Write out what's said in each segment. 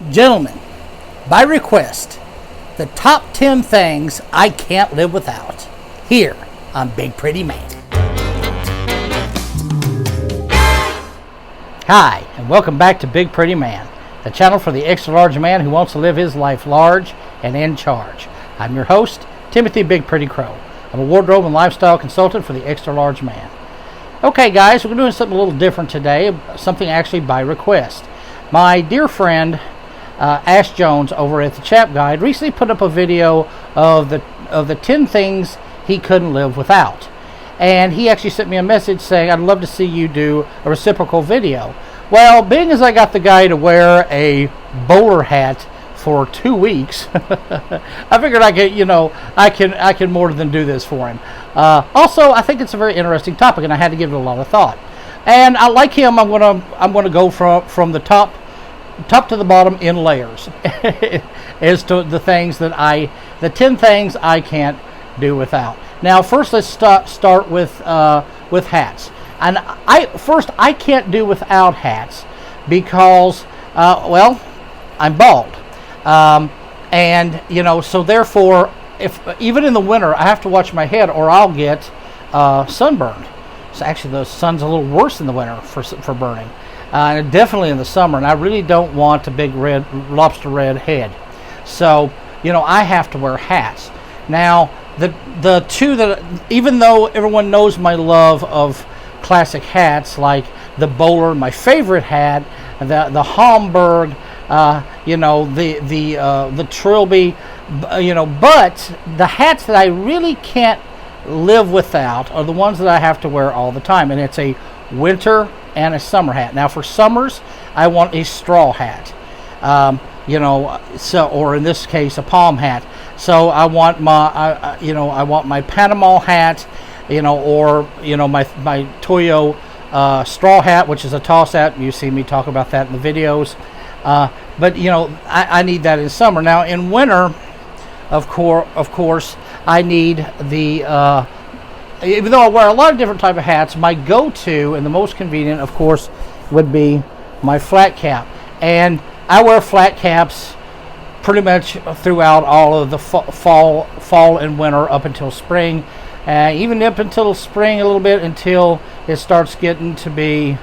Gentlemen, by request, the top 10 things I can't live without. Here on Big Pretty Man. Hi, and welcome back to Big Pretty Man, the channel for the extra large man who wants to live his life large and in charge. I'm your host, Timothy Big Pretty Crowe. I'm a wardrobe and lifestyle consultant for the extra large man. Okay guys, we're doing something a little different today, something actually by request. My dear friend, Ash Jones over at the CHAPS Guide recently put up a video of the 10 things he couldn't live without. And he actually sent me a message saying, I'd love to see you do a reciprocal video. Well, being as I got the guy to wear a bowler hat for 2 weeks, I figured I can more than do this for him. Also, I think it's a very interesting topic, and I had to give it a lot of thought. And I like him. I'm gonna go from the top to the bottom in layers as to the 10 things I can't do without. Now, first let's start with hats. And I can't do without hats because I'm bald. And so therefore, if even in the winter I have to watch my head or I'll get sunburned. So actually the sun's a little worse in the winter for burning. And definitely in the summer, and I really don't want a big red lobster red head. So I have to wear hats. Now the two that, even though everyone knows my love of classic hats like the bowler, my favorite hat, the Homburg, the Trilby, but the hats that I really can't live without are the ones that I have to wear all the time, and it's a winter and a summer hat. Now for summers, I want a straw hat, or in this case, a palm hat. So I want my Panama hat, or my Toyo straw hat, which is a toss hat. You see me talk about that in the videos. But I need that in summer. Now in winter, of course, I need the. Even though I wear a lot of different type of hats, my go-to and the most convenient, of course, would be my flat cap. And I wear flat caps pretty much throughout all of the fall and winter up until spring, even up until spring a little bit until it starts getting to be,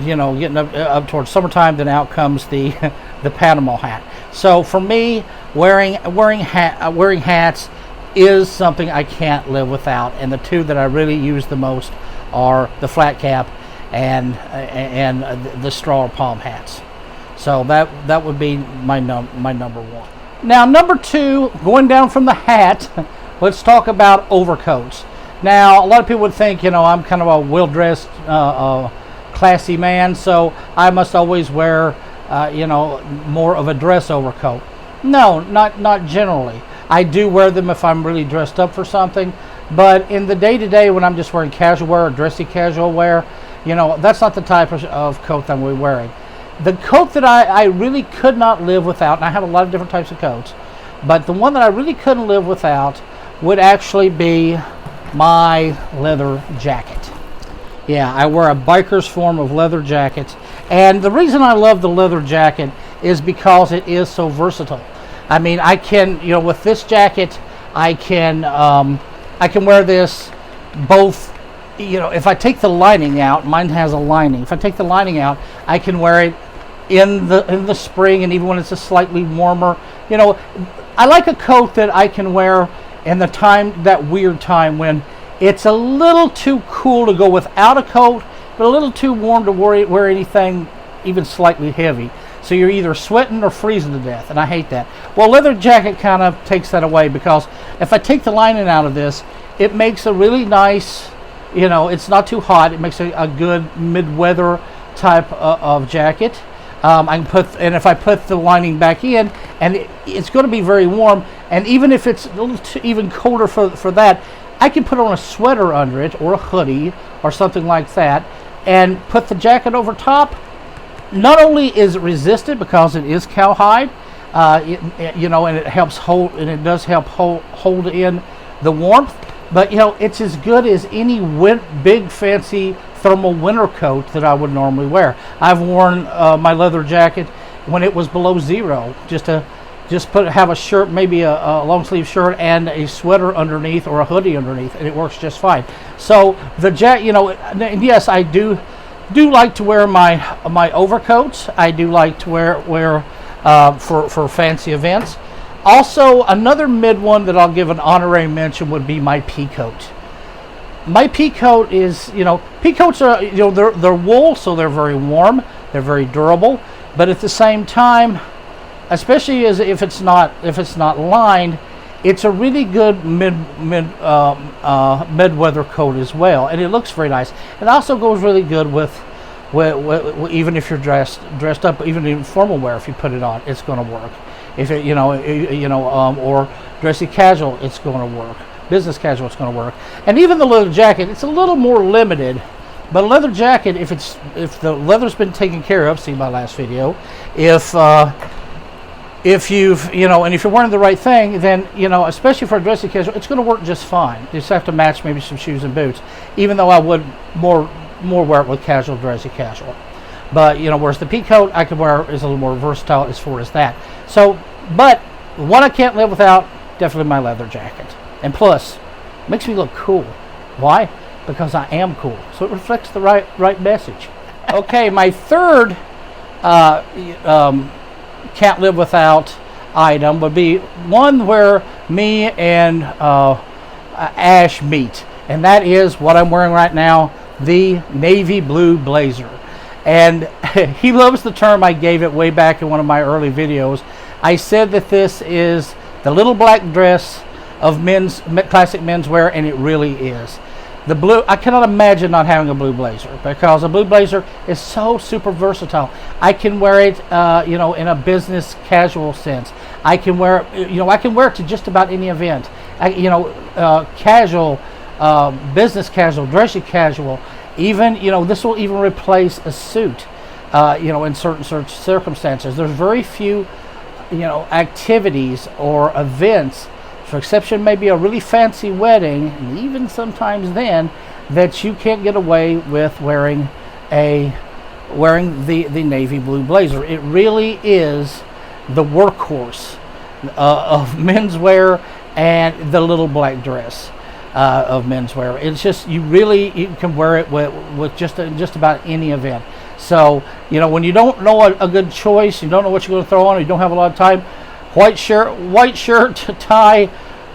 getting up towards summertime. Then out comes the Panama hat. So for me, wearing hats is something I can't live without, and the two that I really use the most are the flat cap and the straw or palm hats. So that would be my number one. Now number two, going down from the hat, let's talk about overcoats. Now a lot of people would think I'm kind of a well-dressed, classy man, so I must always wear more of a dress overcoat. No, not generally. I do wear them if I'm really dressed up for something, but in the day-to-day when I'm just wearing casual wear or dressy casual wear, that's not the type of coat that I'm wearing. The coat that I really could not live without, and I have a lot of different types of coats, but the one that I really couldn't live without would actually be my leather jacket. Yeah, I wear a biker's form of leather jacket, and the reason I love the leather jacket is because it is so versatile. I mean, I can, with this jacket, I can wear this both, if I take the lining out, mine has a lining. If I take the lining out, I can wear it in the spring and even when it's a slightly warmer. I like a coat that I can wear in that weird time when it's a little too cool to go without a coat, but a little too warm to wear anything even slightly heavy. So you're either sweating or freezing to death, and I hate that. Well, leather jacket kind of takes that away, because if I take the lining out of this, it makes a really nice, it's not too hot. It makes a good mid-weather type of jacket. And if I put the lining back in, and it's going to be very warm, and even if it's a little even colder for that, I can put on a sweater under it or a hoodie or something like that, and put the jacket over top. Not only is it resistant because it is cowhide, and it helps hold, and it does help hold in the warmth, but it's as good as any big fancy thermal winter coat that I would normally wear. I've worn my leather jacket when it was below zero, just have a shirt, maybe a long sleeve shirt and a sweater underneath or a hoodie underneath, and it works just fine. So the jacket, you know, and yes, I do like to wear my overcoats. I do like to wear for fancy events. Also, another mid one that I'll give an honorary mention would be my pea coat. My pea coat is, you know, pea coats are, you know, they're wool, so they're very warm, they're very durable, but at the same time, especially as if it's not lined, it's a really good mid-weather coat as well, and it looks very nice. It also goes really good with even if you're dressed up, even in formal wear. If you put it on, it's going to work. If it, or dressy casual, it's going to work. Business casual, it's going to work. And even the leather jacket, it's a little more limited. But a leather jacket, if the leather's been taken care of, see my last video, if you've, and if you're wearing the right thing, then, especially for a dressy casual, it's going to work just fine. You just have to match maybe some shoes and boots, even though I would more wear it with casual, dressy casual. But, whereas the pea coat I could wear is a little more versatile as far as that. So, but one I can't live without, definitely my leather jacket. And plus, it makes me look cool. Why? Because I am cool. So it reflects the right message. Okay, my third can't live without item would be one where me and Ash meet, and that is what I'm wearing right now, the navy blue blazer. And he loves the term. I gave it way back in one of my early videos. I said that this is the little black dress of classic menswear, and it really is. The blue, I cannot imagine not having a blue blazer, because a blue blazer is so super versatile. I can wear it, in a business casual sense. I can wear it, I can wear it to just about any event. Casual, business casual, dressy casual. Even, this will even replace a suit, in certain circumstances. There's very few, activities or events, for exception maybe a really fancy wedding, and even sometimes then, that you can't get away with wearing the navy blue blazer. It really is the workhorse of menswear and the little black dress of menswear. It's just, you can wear it with just about any event. So, when you don't know a good choice, you don't know what you're going to throw on, you don't have a lot of time, white shirt, tie,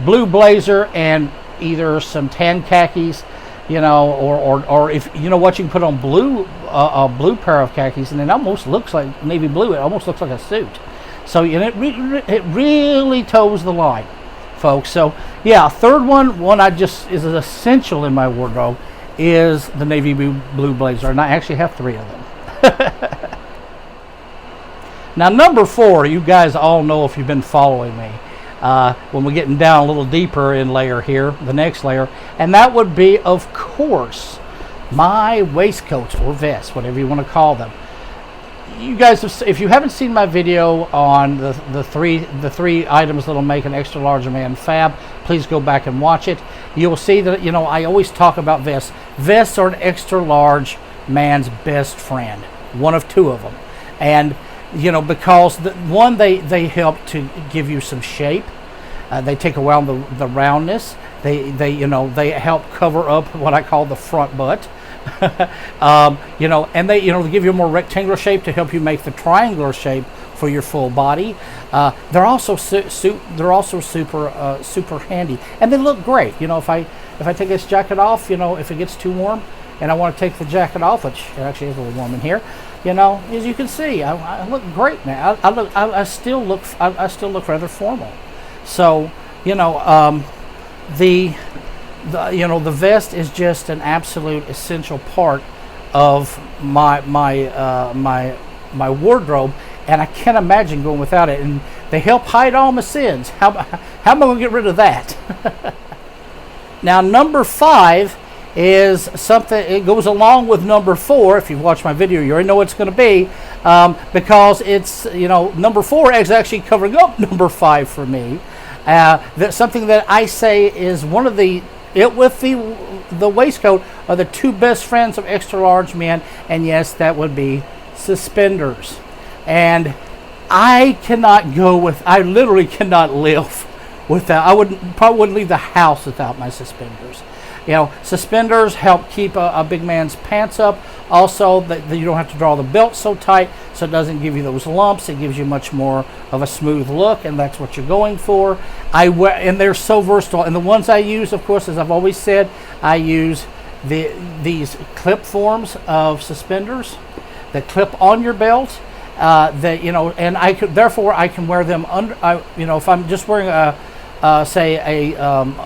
blue blazer, and either some tan khakis, or if you know what, you can put on a blue pair of khakis, and it almost looks like navy blue. It almost looks like a suit. So it really toes the line, folks. So yeah, third one is essential in my wardrobe is the navy blue blazer, and I actually have 3 of them. Now, number 4, you guys all know if you've been following me, when we're getting down a little deeper in layer here, the next layer, and that would be, of course, my waistcoats or vests, whatever you want to call them. You guys, if you haven't seen my video on the three items that'll make an extra large man fab, please go back and watch it. You'll see that, I always talk about vests. Vests are an extra large man's best friend, one of 2 of them. And because they help to give you some shape. They take away the roundness. They help cover up what I call the front butt. And they give you a more rectangular shape to help you make the triangular shape for your full body. They're also super handy, and they look great. If I take this jacket off, if it gets too warm and I want to take the jacket off, which it actually is a little warm in here, as you can see, I look great now. I still look rather formal. So, the vest is just an absolute essential part of my wardrobe, and I can't imagine going without it. And they help hide all my sins. How am I going to get rid of that? Now, number 5 is something, it goes along with number 4. If you've watched my video, you already know what it's going to be, because it's, number 4 is actually covering up number 5 for me. That's something that I say is one of the waistcoat are the 2 best friends of extra large men, and yes, that would be suspenders. And I cannot go with, I literally cannot live without, probably wouldn't leave the house without my suspenders. You know, suspenders help keep a big man's pants up. Also, that you don't have to draw the belt so tight, so it doesn't give you those lumps. It gives you much more of a smooth look, and that's what you're going for. And they're so versatile. And the ones I use, of course, as I've always said, I use these clip forms of suspenders that clip on your belt. That, you know, and therefore I can wear them under. You know, if I'm just wearing say a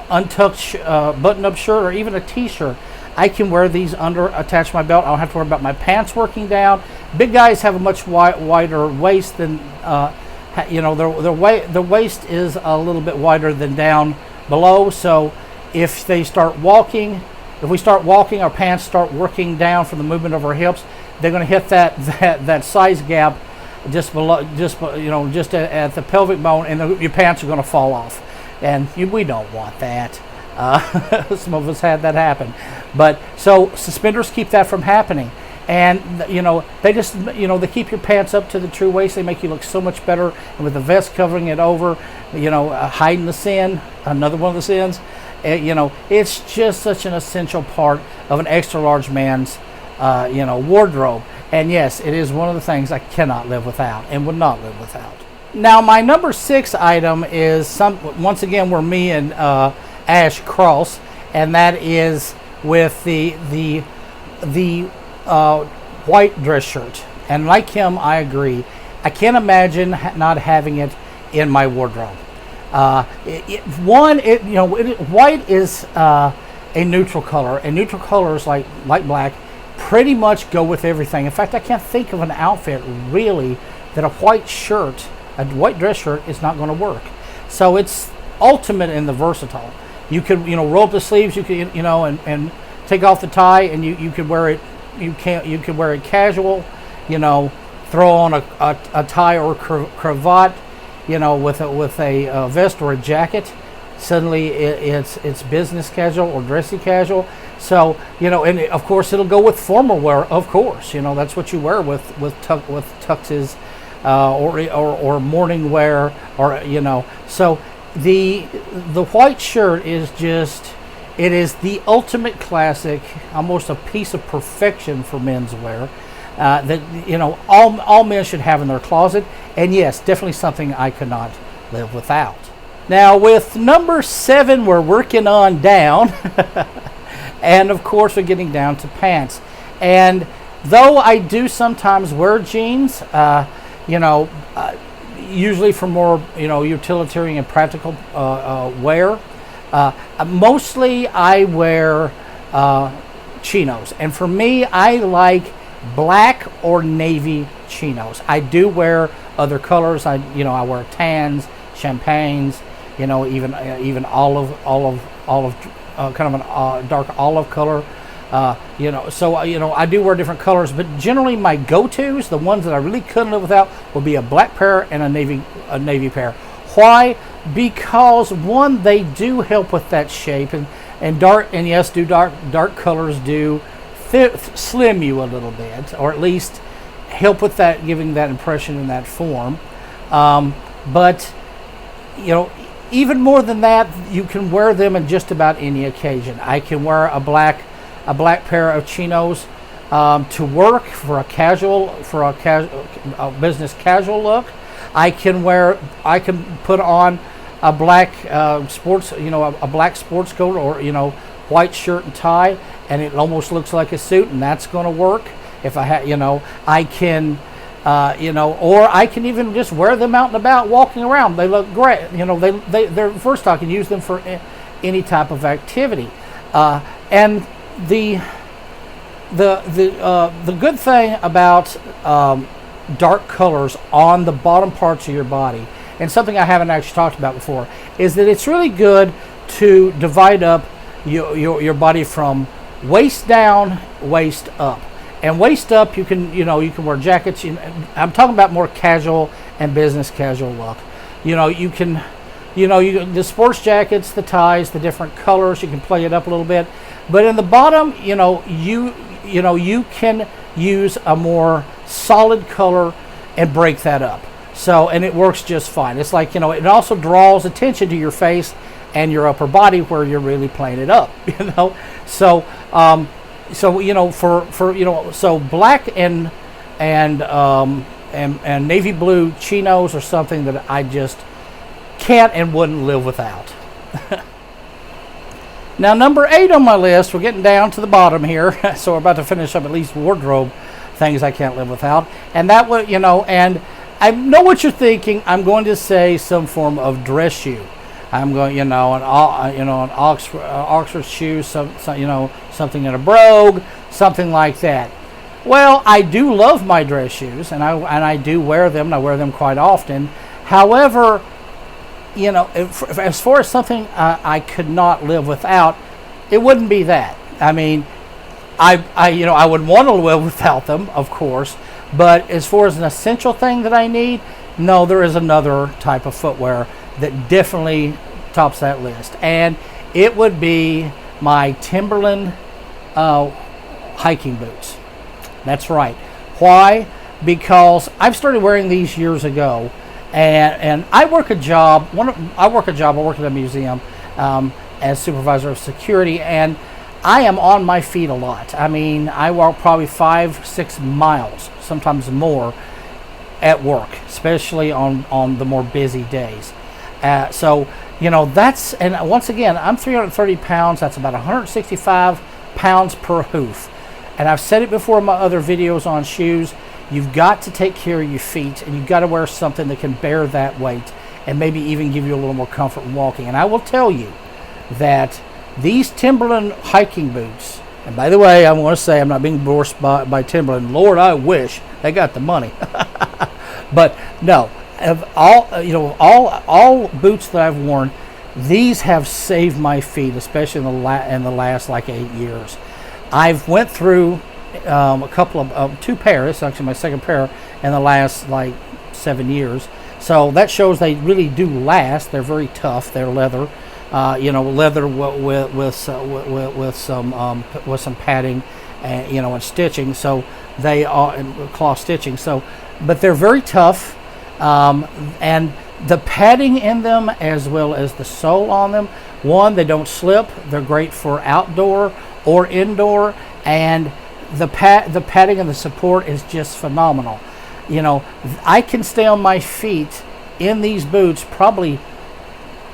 untucked button-up shirt or even a t-shirt, I can wear these attached to my belt. I don't have to worry about my pants working down. Big guys have a much wider waist than you know, their waist is a little bit wider than down below. So if we start walking, our pants start working down from the movement of our hips, they're going to hit that size gap just below, you know, just at the pelvic bone, and your pants are going to fall off. And we don't want that. Some of us had that happen. But so suspenders keep that from happening. And, you know, they just, you know, they keep your pants up to the true waist. They make you look so much better. And with the vest covering it over, you know, hiding the sin, another one of the sins. You know, it's just such an essential part of an extra large man's, you know, wardrobe. And yes, it is one of the things I cannot live without and would not live without. Now, my number 6 item is once again, where me and Ash cross, and that is with the white dress shirt. And like him, I agree. I can't imagine not having it in my wardrobe. White is a neutral color, and neutral colors like black pretty much go with everything. In fact, I can't think of an outfit really that a white shirt, a white dress shirt, is not going to work. So it's ultimate in the versatile. You could, you know, roll up the sleeves. You could, you know, and take off the tie, and you could wear it. You could wear it casual. You know, throw on a tie or cravat. You know, with a vest or a jacket. Suddenly it's business casual or dressy casual. So, you know, and of course it'll go with formal wear. Of course, you know, that's what you wear with tuxes. Or morning wear, or, you know. So the white shirt is just, it is the ultimate classic, almost a piece of perfection for men's wear, that, you know, all men should have in their closet. And yes, definitely something I could not live without. Now, with number 7, we're working on down, and of course we're getting down to pants. And though I do sometimes wear jeans, you know, usually for more, you know, utilitarian and practical wear. Mostly I wear chinos, and for me, I like black or navy chinos. I do wear other colors. I wear tans, champagnes, you know, even olive, kind of a dark olive color. You know, so, you know, I do wear different colors, but generally my go-tos, the ones that I really couldn't live without, will be a black pair and a navy pair. Why? Because one, they do help with that shape, and dark colors do slim you a little bit, or at least help with that, giving that impression in that form. But, you know, even more than that, you can wear them in just about any occasion. I can wear a black pair of chinos to work for a business casual look. I can put on a black sports, you know, a black sports coat, or, you know, white shirt and tie, and it almost looks like a suit, and that's going to work. If I have, you know, I can, you know, or I can even just wear them out and about, walking around. They look great. You know, they're versatile. I can use them for any type of activity, and the good thing about dark colors on the bottom parts of your body, and something I haven't actually talked about before, is that it's really good to divide up your body from waist down, waist up. And waist up, you can wear jackets. I'm talking about more casual and business casual look. You know, the sports jackets, the ties, the different colors, you can play it up a little bit. But in the bottom, you can use a more solid color and break that up. So, and it works just fine. It's like, it also draws attention to your face and your upper body where you're really playing it up, So, so black and navy blue chinos are something that I just can't and wouldn't live without. Now, number 8 on my list, we're getting down to the bottom here, so we're about to finish up at least wardrobe things I can't live without, and that would, and I know what you're thinking. I'm going to say some form of dress shoe. I'm going, an Oxford shoe, something in a brogue, something like that. Well, I do love my dress shoes, and I do wear them, and I wear them quite often. However, as far as something I could not live without, it wouldn't be that. I mean, I would want to live without them, of course, but as far as an essential thing that I need, no, there is another type of footwear that definitely tops that list, and it would be my Timberland hiking boots. That's right. Why? Because I've started wearing these years ago, and I work a job. I work at a museum as supervisor of security, and I am on my feet a lot. I mean, I walk probably 5-6 miles, sometimes more, at work, especially on the more busy days. So, that's, and once again, I'm 330 pounds. That's about 165 pounds per hoof. And I've said it before in my other videos on shoes. You've got to take care of your feet, and you've got to wear something that can bear that weight and maybe even give you a little more comfort in walking. And I will tell you that these Timberland hiking boots, and by the way, I want to say I'm not being endorsed by Timberland. Lord, I wish they got the money. But no, of all boots that I've worn, these have saved my feet, especially in the last like 8 years. I've went through a couple of 2 pairs. It's actually my second pair in the last like 7 years. So that shows they really do last. They're very tough. They're leather, leather with some padding, and stitching. So they are cloth stitching. So, but they're very tough, and the padding in them as well as the sole on them. One, they don't slip. They're great for outdoor or indoor, and the padding and the support is just phenomenal. I can stay on my feet in these boots probably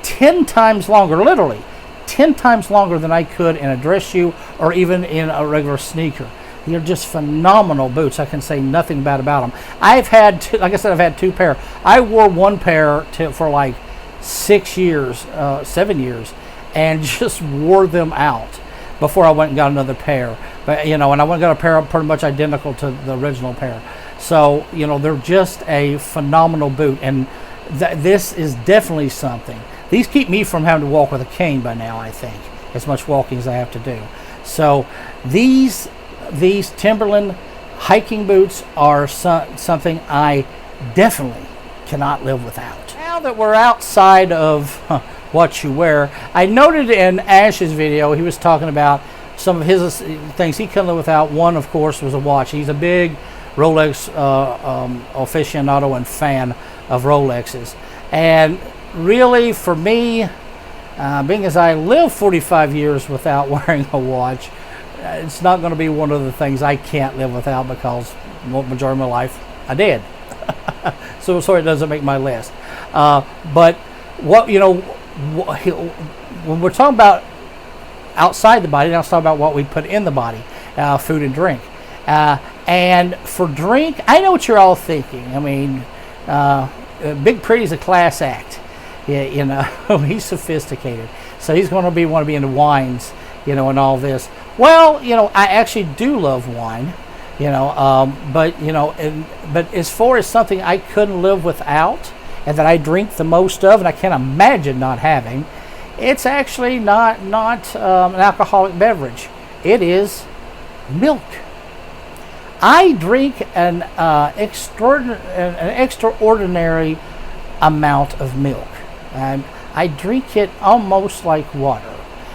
10 times longer, literally 10 times longer than I could in a dress shoe or even in a regular sneaker. They're just phenomenal boots. I can say nothing bad about them. I've had, like I said, I've had 2 pair. I wore 1 pair for like 6 years, 7 years, and just wore them out before I went and got another pair. But and I went and got a pair pretty much identical to the original pair. So they're just a phenomenal boot, and this is definitely something. These keep me from having to walk with a cane by now, I think, as much walking as I have to do. So these Timberland hiking boots are something I definitely cannot live without. Now that we're outside of what you wear, I noted in Ash's video, he was talking about some of his things he couldn't live without. One, of course, was a watch. He's a big Rolex aficionado and fan of Rolexes. And really, for me, being as I live 45 years without wearing a watch, it's not going to be one of the things I can't live without, because the majority of my life I did. So it doesn't make my list. But what when we're talking about outside the body, now let's talk about what we put in the body, food and drink. And for drink, I know what you're all thinking. I mean, Big Pretty's a class act. Yeah, he's sophisticated, so he's going to want to be into wines, and all this. Well, I actually do love wine, but as far as something I couldn't live without, and that I drink the most of, and I can't imagine not having, it's actually not an alcoholic beverage. It is milk. I drink an extraordinary amount of milk. And I drink it almost like water.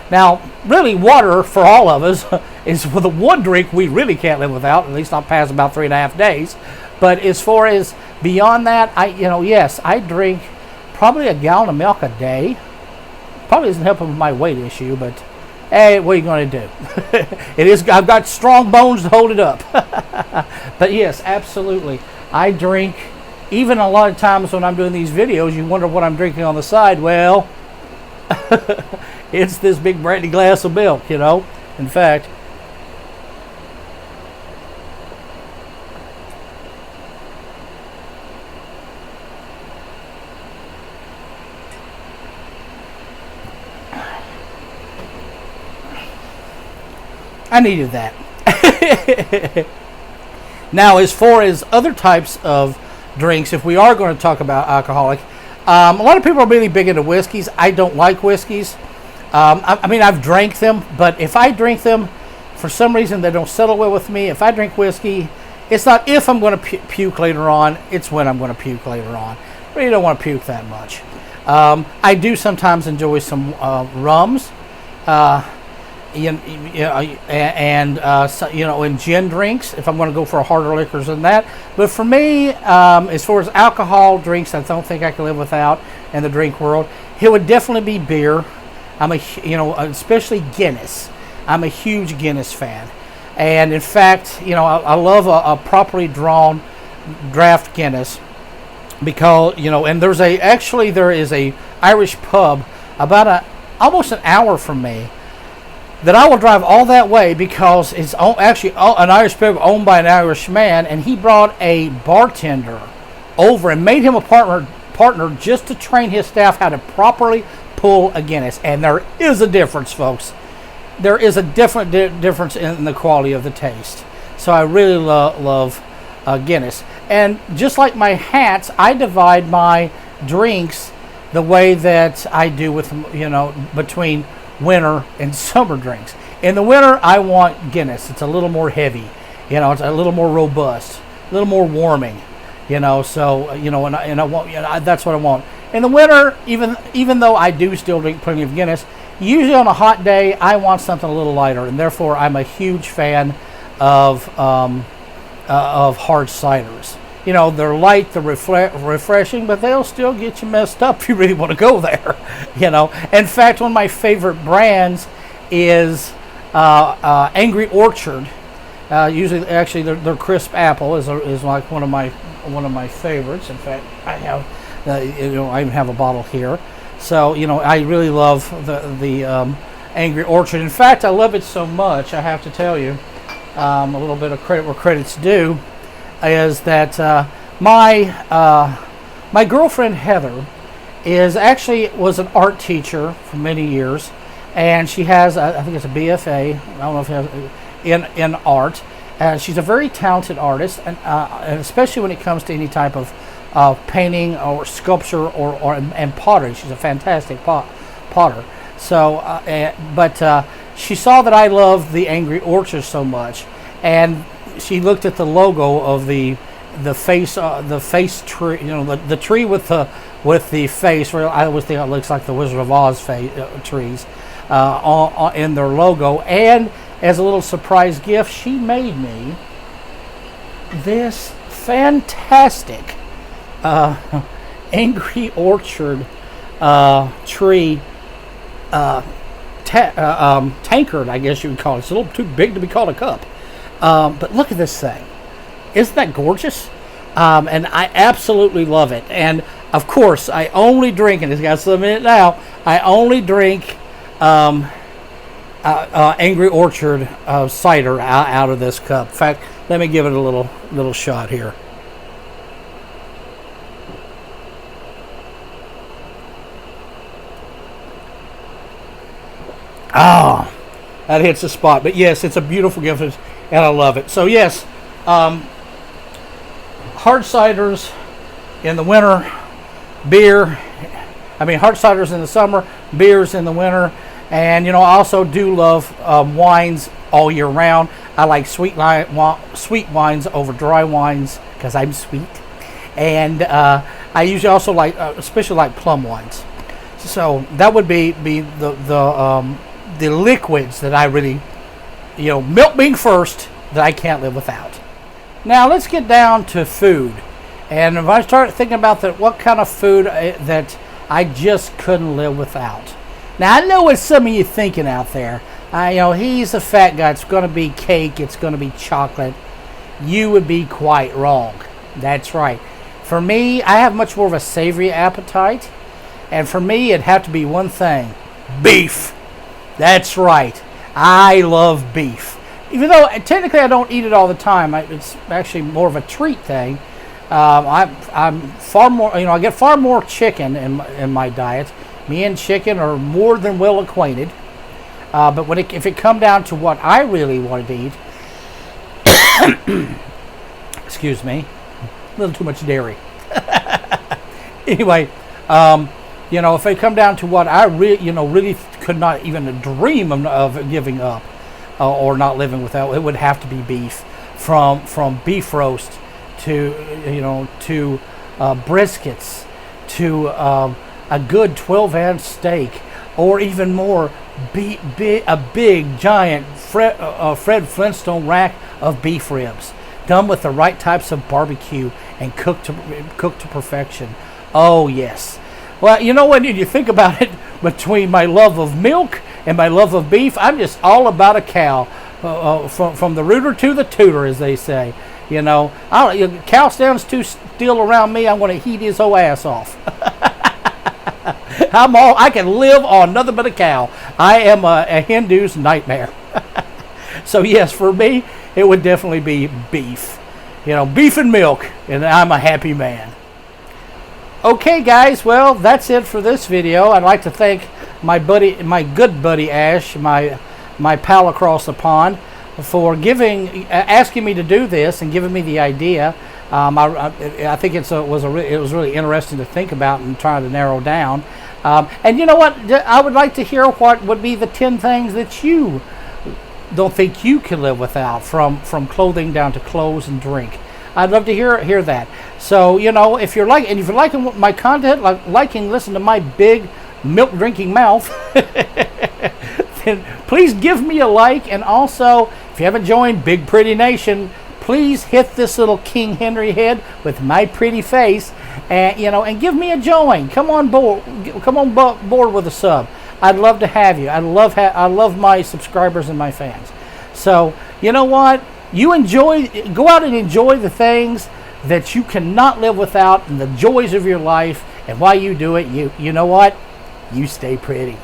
Now, really, water for all of us is the one drink we really can't live without, at least not past about 3.5 days. But as far as Beyond that, yes, I drink probably a gallon of milk a day. Probably isn't helping with my weight issue, but hey, what are you going to do? It is. I've got strong bones to hold it up. But yes, absolutely, I drink. Even a lot of times when I'm doing these videos, you wonder what I'm drinking on the side. Well, it's this big brandy glass of milk, In fact, I needed that. Now, as far as other types of drinks, if we are going to talk about alcoholic, a lot of people are really big into whiskeys. I don't like whiskeys. I've drank them, but if I drink them, for some reason they don't settle well with me. If I drink whiskey, it's not if I'm going to puke later on, it's when I'm going to puke later on. I really don't want to puke that much. I do sometimes enjoy some rums. And gin drinks if I'm going to go for harder liquors than that. But for me, as far as alcohol drinks, I don't think I can live without in the drink world. It would definitely be beer. Especially Guinness. I'm a huge Guinness fan, and in fact, I love a properly drawn draft Guinness because and there is a Irish pub about almost an hour from me that I will drive all that way because it's actually an Irish pub owned by an Irish man, and he brought a bartender over and made him a partner just to train his staff how to properly pull a Guinness. And there is a difference, folks. There is a difference in the quality of the taste. So I really love Guinness. And just like my hats, I divide my drinks the way that I do with between winter and summer drinks. In the winter, I want Guinness. It's a little more heavy, it's a little more robust, a little more warming, and I want, that's what I want. In the winter, even though I do still drink plenty of Guinness, usually on a hot day, I want something a little lighter, and therefore I'm a huge fan of hard ciders. They're light, they're refreshing, but they'll still get you messed up if you really want to go there. In fact, one of my favorite brands is Angry Orchard. Usually, actually, their crisp apple is like one of my favorites. In fact, I have I even have a bottle here. So I really love the Angry Orchard. In fact, I love it so much. I have to tell you a little bit of credit where credit's due. Is that my girlfriend Heather was an art teacher for many years, and she has I think it's a BFA. I don't know if it has, in art. She's a very talented artist, and especially when it comes to any type of painting or sculpture and pottery. She's a fantastic potter. So, but she saw that I love the Angry Orchard so much, and she looked at the logo of the face tree, the tree with the face. Where I always think it looks like the Wizard of Oz trees in their logo. And as a little surprise gift, she made me this fantastic Angry Orchard tree tankard, I guess you would call it. It's a little too big to be called a cup. But look at this thing. Isn't that gorgeous? And I absolutely love it. And of course, I only drink, and it's got some in it now, I only drink Angry Orchard cider out of this cup. In fact, let me give it a little shot here. Oh, that hits the spot. But yes, it's a beautiful gift, and I love it. So yes, hard ciders in the winter, hard ciders in the summer, beers in the winter, and I also do love wines all year round. I like sweet wines over dry wines because I'm sweet, and I usually also like, especially like plum wines. So that would be the liquids that I really, milk being first, that I can't live without. Now let's get down to food. And if I start thinking about that, what kind of food that I just couldn't live without. Now, I know what some of you thinking out there. You know, he's a fat guy. It's going to be cake. It's going to be chocolate. You would be quite wrong. That's right. For me, I have much more of a savory appetite. And for me, it'd have to be one thing. Beef. That's right. I love beef. Even though technically I don't eat it all the time. It's actually more of a treat thing. I'm far more, I get far more chicken in my diet. Me and chicken are more than well acquainted. But if it come down to what I really wanted to eat, excuse me, a little too much dairy. Anyway, if it come down to what I really could not even dream of giving up or not living without, it would have to be beef. From beef roast to briskets to a good 12-ounce steak, or even more, a big giant Fred Flintstone rack of beef ribs, done with the right types of barbecue and cooked to perfection. Oh yes. Well, when you think about it, between my love of milk and my love of beef, I'm just all about a cow, from the rooter to the tooter, as they say. Cow stands too still around me, I'm going to heat his whole ass off. I can live on nothing but a cow. I am a Hindu's nightmare. So yes, for me, it would definitely be beef. Beef and milk, and I'm a happy man. Okay, guys, well, that's it for this video. I'd like to thank my good buddy Ash, my pal across the pond, for asking me to do this and giving me the idea. I think it was really interesting to think about and try to narrow down. And you know what? I would like to hear what would be the 10 things that you don't think you can live without, from clothing down to clothes and drink. I'd love to hear that. So if you're liking my content, listen to my big milk drinking mouth, then please give me a like. And also, if you haven't joined Big Pretty Nation, please hit this little King Henry head with my pretty face, and give me a join. Come on board with a sub. I'd love to have you. I love my subscribers and my fans. So you know what? Go out and enjoy the things that you cannot live without, and the joys of your life. And while you do it, you know what? You stay pretty.